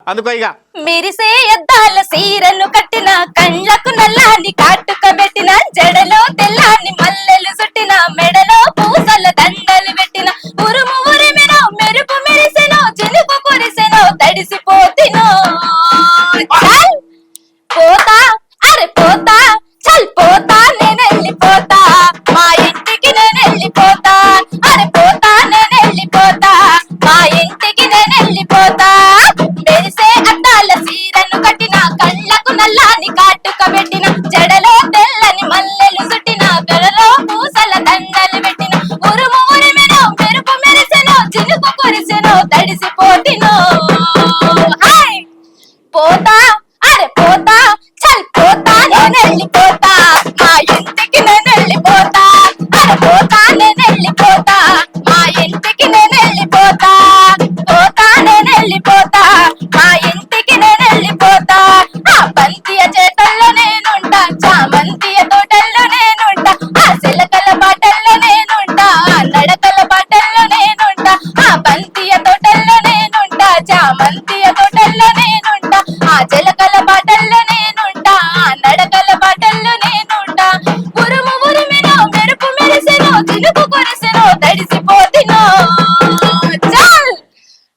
అందుకో ఇక మెరిసే అద్దాల సీరను కట్టిన కళ్ళకు నల్లాని కాటుక పెట్టిన జడలో తెల్లాని మల్లెలు చుట్టిన మెడలో పూసల దండలు పెట్టిన ఉరుము ఉరిమెనో మెరుపు మెరిసెనో చినుకు కురిసెనో తడిసిపోతినో చల్ పోతా అరే పోతా చల్ పోతా నేను వెళ్ళిపోతా మా ఇంటికి నేను వెళ్ళిపోతా అరే పోతా నేను వెళ్ళిపోతా మా ఇంటికి నేను వెళ్ళిపోతా మెరిసే అద్దాల సీరను కట్టిన కళ్ళకు నల్లాని కాటుక పెట్టిన జడలో తెల్లని మల్లెలు చుట్టిన గడలో పూసల దండలు పెట్టిన ఉరుము ఉరిమెనో మెరుపు మెరిసెనో చినుకు కురిసెనో తడిసిపోతినో హాయ్ పోతా అరే పోతా చల్ పోతా నేను వెళ్ళిపోతా మా ఇంటికి నేను వెళ్ళిపోతా అరే పోతా నేను వెళ్ళిపోతా మా ఇంటికి నేను వెళ్ళిపోతా పోతా నేను వెళ్ళిపోతా మా ఇంటికి నేను వెళ్ళిపోతా ఆ బంతియ చేతల్లో నేనుంటా చామంతియ తోటల్లో నేనుంటా ఆ సిలకల బాటల్లో నేనుంటా ఆ నడకల బాటల్లో నేనుంటా ఆ బంతియ తోటల్లో నేనుంటా చామంతియ